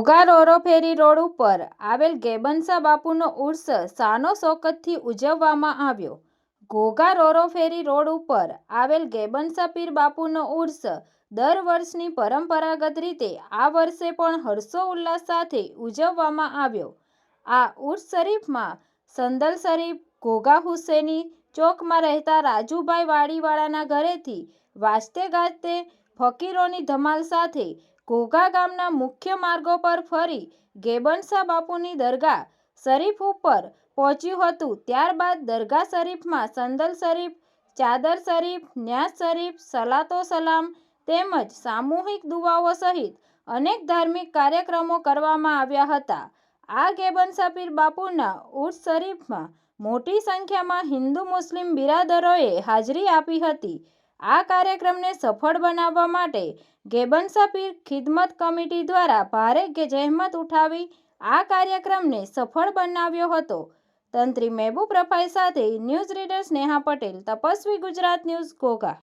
ઘોઘા રોરો ફેરી road ઉપર આવેલ ગેબનસા બાપુનો ઉર્સ શાનો શૌકતથી ઉજવવામાં આવ્યો. ઘોઘા રોરો ફેરી રોડ ઉપર આવેલ ગેબનસા પીર બાપુનો ઉર્સ દર વર્ષની પરંપરાગત રીતે આ વર્ષે પણ હર્ષોલ્લાસ સાથે ઉજવવામાં આવ્યો. આ ઉર્સ શરીફમાં સંદલ શરીફ ઘોઘા હુસેની ચોકમાં રહેતા રાજુભાઈ વાડીવાળાના ઘરેથી વાજતે ગાજતે ફકીરોની ધમાલ સાથે ઘોઘા ગામના મુખ્ય માર્ગો પર ફરી ગેબનસા બાપુની દરગાહ શરીફ ઉપર પહોંચ્યું હતું. ત્યારબાદ દરગાહ શરીફમાં સંદલ શરીફ, ચાદર શરીફ, ન્યાઝ શરીફ, સલાતો સલામ તેમજ સામૂહિક દુઆઓ સહિત અનેક ધાર્મિક કાર્યક્રમો કરવામાં આવ્યા હતા. આ ગેબનસા પીર બાપુના ઉર્સ શરીફમાં મોટી સંખ્યામાં હિન્દુ મુસ્લિમ બિરાદરોએ હાજરી આપી હતી. આ કાર્યક્રમને સફળ બનાવવા માટે ગેબનસા પીર ખિદમત કમિટી દ્વારા ભારે જહેમત ઉઠાવી આ કાર્યક્રમને સફળ બનાવ્યો હતો. તંત્રી મહેબૂબ રફાઈ સાથે news reader Sneha Patel, Tapasvi Gujarat news, Ghogha.